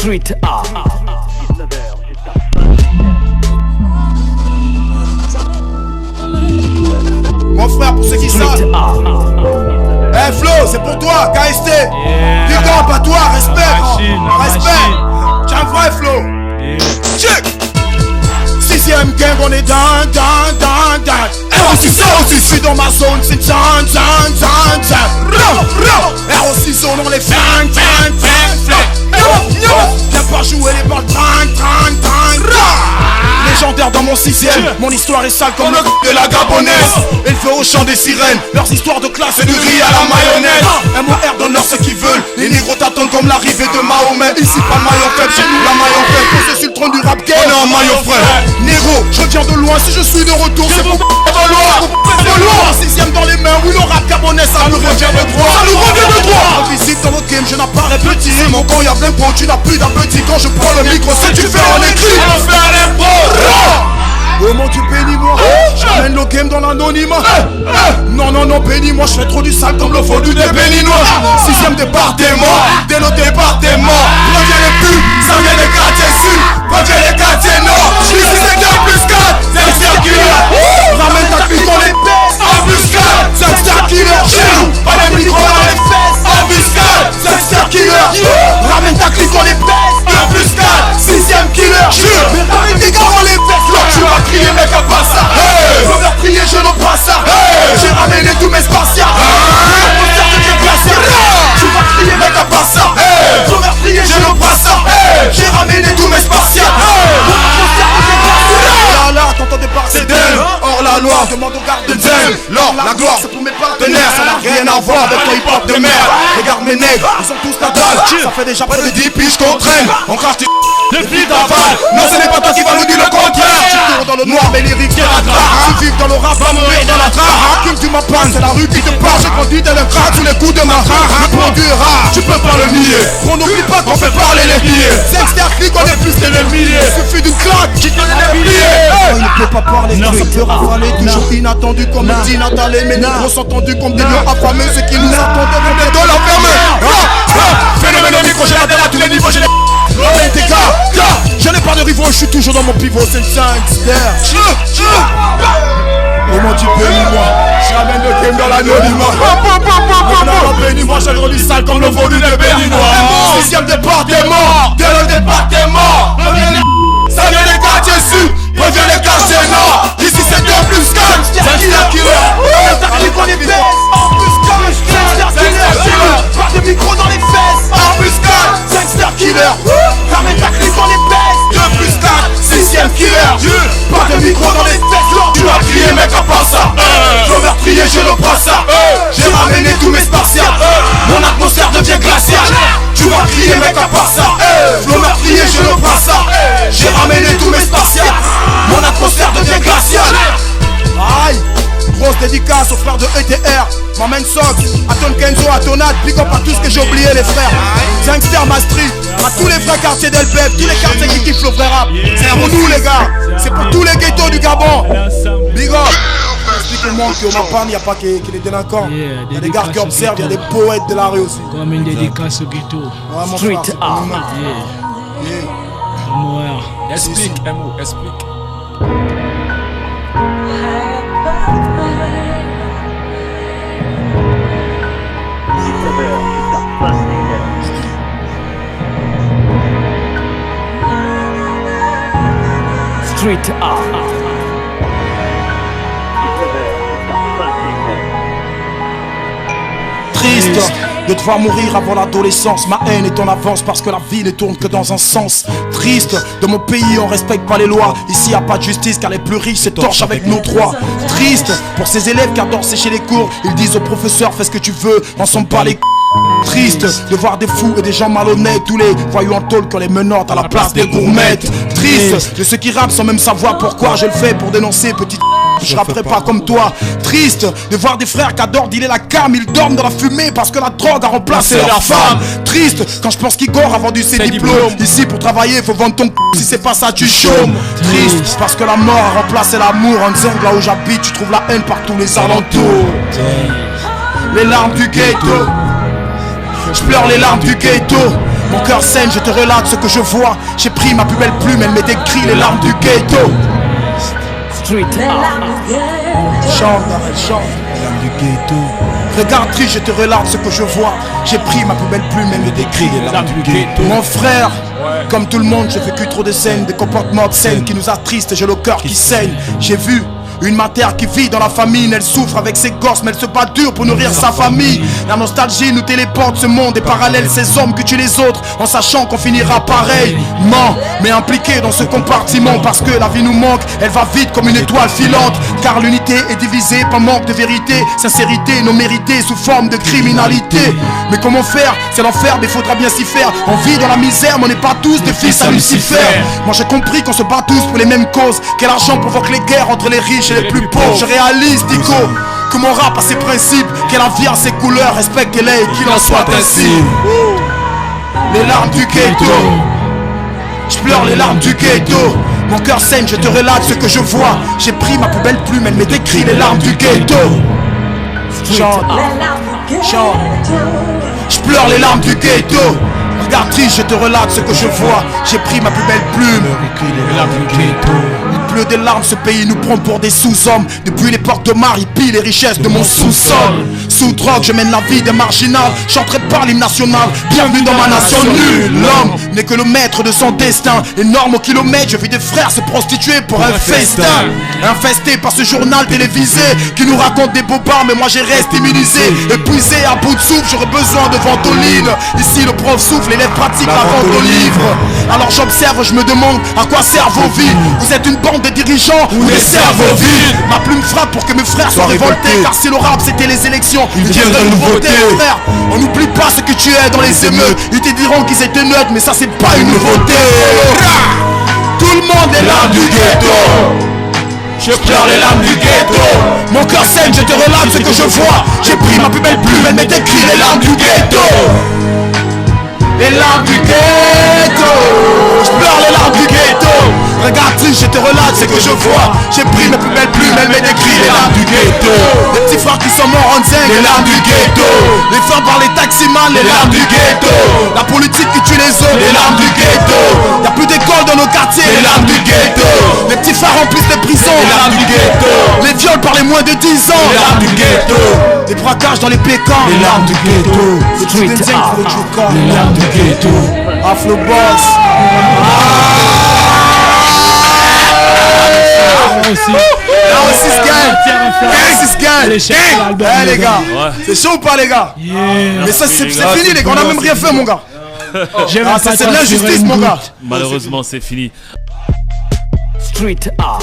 Street Art. Mon frère, pour ceux qui savent. Eh Flo, c'est pour toi, KST. Big up à toi, respect. Respect. Tiens, vrai Flo. Check. 6ème gang, on est down. R6 je suis dans ma zone, c'est down. R6 zone, on les fang. Viens pas jouer les balles, légendaire dans mon 6ème, mon histoire est sale comme le de la gabonaise. Élevé au chant des sirènes, leurs histoires de classe et du riz à la mayonnaise. MOR donne-leur ce qu'ils veulent, les négros t'attendent comme l'arrivée de Mahomet. Ici pas de maillon faible, chez nous la maillon faible. Posé sur le trône du rap game, on est en maillon frère. Négro, je viens de loin, si je suis de retour, c'est pour de loin. 6ème dans les mains, oui le rap gabonais, ça nous revient de droit. En visite dans le game, je n'apparais petit. Mon camp y'a plein de points, tu n'as plus d'appétit. Quand je prends le micro, c'est tu fais en écrit. Oh mon Dieu, bénis-moi. J'amène le game dans l'anonymat. Non, bénis-moi. Je fais trop du sale comme le faux du béninois. 6ème département, dès le département. Reviens les pubs, ça vient des quartiers sud. Reviens les quartiers nord. Je dis c'est 2 plus 4, c'est un circulaire. Ramène ta clique, on les baisse. Embuscade, c'est un star killer. Chez nous, pas les micros dans les fesses. Embuscade, c'est un star killer. Ramène ta clique, on les baisse. Embuscade, 6ème killer. Mais ramène des gars, on les baisse. Tu vas crier mec à pas ça. Je veux prier, je n'en pas ça. J'ai ramené tous mes spatials. Tu vas crier mec à pas ça. Je veux prier, je n'en pas ça. J'ai ramené tous mes spatials. Là, t'entendais pas, c'est d'elle. Hors la loi, demande au garde de Zem. L'or, la gloire, c'est pour mes partenaires. Ça n'a rien à voir avec ton hip-hop de merde. Regarde mes nègres, ils sont tous la dalle. Ça fait déjà près de 10 piges qu'on traîne. On crache des depuis ta balle. Non, ce n'est pas toi qui vas nous dire le contraire. Tu cours dans le noir, mais les lyriques, c'est la trace. Tu vis dans le rap, va mourir dans la trace. Kim, tu m'apprends, c'est la rue qui te parle. J'ai grandi dans le crack sous les coups de ma rare. Le produit rare, tu peux pas le nier. On n'oublie pas qu'on fait parler les billets. C'est clique, on est plus que les milliers. Il suffit d'une claque, qui te donne les billets. Il ne peut pas parler, non, ça peut ravaler. Toujours inattendu comme le dit Nathalie. Mais négros sont tendus comme des lions affamés. Ceux qui nous attendaient comme des dos l'enfermés. Phénomène au micro, j'ai la terre à tous les niveaux, j'ai les gars, je n'ai pas de rivaux, je suis toujours dans mon pivot, c'est le gangster. Oh mon Dieu, bénis-moi, je ramène le game dans l'anonymat. Bénis-moi, j'ai le relis sale comme le volu des béninois. 6ème département, dès le département. Ça vient des quartiers sud, revient des quartiers nord. Ici c'est 2 plus 4, c'est la killer. On est baisse, embuscade, c'est killer. Pas de micro dans les fesses, embuscade, c'est killer. Ramène ta clique, on les baisse. 2 plus 4, 6ème killer. Pas de micro dans les fesses. Tu vas crier mec à pas ça. Je veux prier, je ne pas ça. J'ai ramené tous mes spatials. Mon atmosphère devient glaciale. Tu vas crier mec à pas ça. Je veux prier, je ne pas ça. J'ai ramené tous mes spatials. Mon atmosphère devient glaciale. Aïe. Grosse dédicace aux frères de ETR. M'emmène Sock, à Ton Kenzo, à Tonat. Pick up à tous que j'ai oublié les frères. Gangster Mastri, à tous les vrais quartiers d'Elpep. Tous les quartiers qui kiffent le vrai rap. C'est pour nous les gars. C'est pour tous les ghettos du Gabon. Big up. Expliquez-moi qu'au Mapan, il n'y a pas que les délinquants. Il y a des gars qui observent, il y a des poètes de la rue aussi. Comme une dédicace au ghetto. Street Art. Explique, MO, explique. Street Art. Triste de devoir mourir avant l'adolescence. Ma haine est en avance parce que la vie ne tourne que dans un sens. Triste, de mon pays on respecte pas les lois. Ici y a pas de justice car les plus riches se torchent avec nos droits. Triste pour ces élèves qui adorent sécher les cours. Ils disent au professeur fais ce que tu veux, n'en sont pas les Triste de voir des fous et des gens malhonnêtes. Tous les voyous en tôle qui ont les menottes à la place des gourmettes. Triste de ceux qui rappent sans même savoir pourquoi. Je le fais pour dénoncer petite. Je rapperai pas comme toi. Triste de voir des frères qui adorent dealer la cam. Ils dorment dans la fumée parce que la drogue a remplacé leur femme. Triste quand je pense qu'Igor a vendu ses diplômes. Ici pour travailler faut vendre ton si c'est pas ça tu chômes. Triste parce que la mort a remplacé l'amour. En Zinc là où j'habite tu trouves la haine par tous les alentours. Les larmes du ghetto. Je pleure les larmes du ghetto. Mon cœur cœur saigne, je te relate ce que je vois. J'ai pris ma plus belle plume, elle me décrit les larmes du ghetto. Street art. Chante, chante, les larmes du ghetto. Regarde triste, je te relate ce que je vois. J'ai pris ma plus belle plume, elle me décrit les larmes du ghetto. Mon frère, comme tout le monde, j'ai vécu trop de scènes, des comportements obscènes qui nous attristent, j'ai le cœur qui saigne. J'ai vu une mère qui vit dans la famine, elle souffre avec ses gosses, mais elle se bat dur pour nourrir sa famille. La nostalgie nous téléporte, ce monde est parallèle, ces hommes que tuent les autres, en sachant qu'on finira pareil. Ment, mais impliqué dans ce compartiment, parce que la vie nous manque, elle va vite comme une étoile filante. Car l'unité est divisée par manque de vérité, sincérité non méritée sous forme de criminalité. Mais comment faire? C'est l'enfer, mais faudra bien s'y faire. On vit dans la misère, mais on n'est pas tous des fils à Lucifer. Moi j'ai compris qu'on se bat tous pour les mêmes causes, que l'argent provoque les guerres entre les riches et les plus pauvres. Je réalise, Dico, que mon rap a ses principes, que la vie a ses couleurs, respectez-les et qu'il en soit ainsi. Les larmes du ghetto, je pleure les larmes du ghetto. Mon cœur saigne, je te relate ce que je vois. J'ai pris ma plus belle plume, elle me décrit les larmes du ghetto. Chante, chante. Je pleure les larmes du ghetto. Regarde triste, je te relate ce que je vois. J'ai pris ma plus belle plume, les larmes du ghetto. Il pleut des larmes, ce pays nous prend pour des sous-hommes. Depuis l'époque de Mar, il pille les richesses de mon sous-sol. Sous drogue, je mène la vie des marginales. Chanterai par l'hymne national, bienvenue dans ma nation nulle. L'homme n'est que le maître de son destin. Énorme au kilomètre, je vis des frères se prostituer pour un festin. Infesté par ce journal télévisé qui nous raconte des bobards, mais moi j'ai resté immunisé. Épuisé à bout de souffle, j'aurais besoin de ventoline. Ici le prof souffle, élève pratique la vente au livre. Alors j'observe, je me demande à quoi servent vos vies. Vous êtes une bande de dirigeants ou des cerveaux vides. Ma plume frappe pour que mes frères soient révoltés. Car si le rap c'était les élections, ils viendraient nous voter. Frère, on n'oublie pas ce que tu es dans les émeutes. Ils te diront qu'ils étaient neutres, mais ça c'est pas une nouveauté. Tout le monde est larmes du ghetto. Je pleure les larmes du ghetto. Mon cœur saigne, je te relate ce que je vois. J'ai pris ma plus belle plume, elle m'est écrit les larmes du ghetto. Les larmes du ghetto. Je pleure les larmes du ghetto. Regarde triste, je te relate ce que je vois. J'ai pris ma plus belle plume, elle m'est écrit les larmes du ghetto. Les petits frères qui sont morts en zinc, les larmes du ghetto. Les femmes par les taximans, les larmes du ghetto. La politique qui tue les autres, les larmes du ghetto. Y'a plus d'école dans nos quartiers, les larmes du ghetto. Les petits frères remplissent les prisons, les larmes du ghetto. Les viols par les moins de 10 ans, les larmes du ghetto. Les braquages dans les pécans, les larmes du ghetto. Street art. Les larmes du ghetto. Afro Boss. Là aussi ce gang. Eh les gars, c'est chaud ou pas les gars? Mais ça c'est fini les gars, on a même rien fait mon gars. Ah ça c'est de l'injustice mon gars. Malheureusement c'est fini. Street art.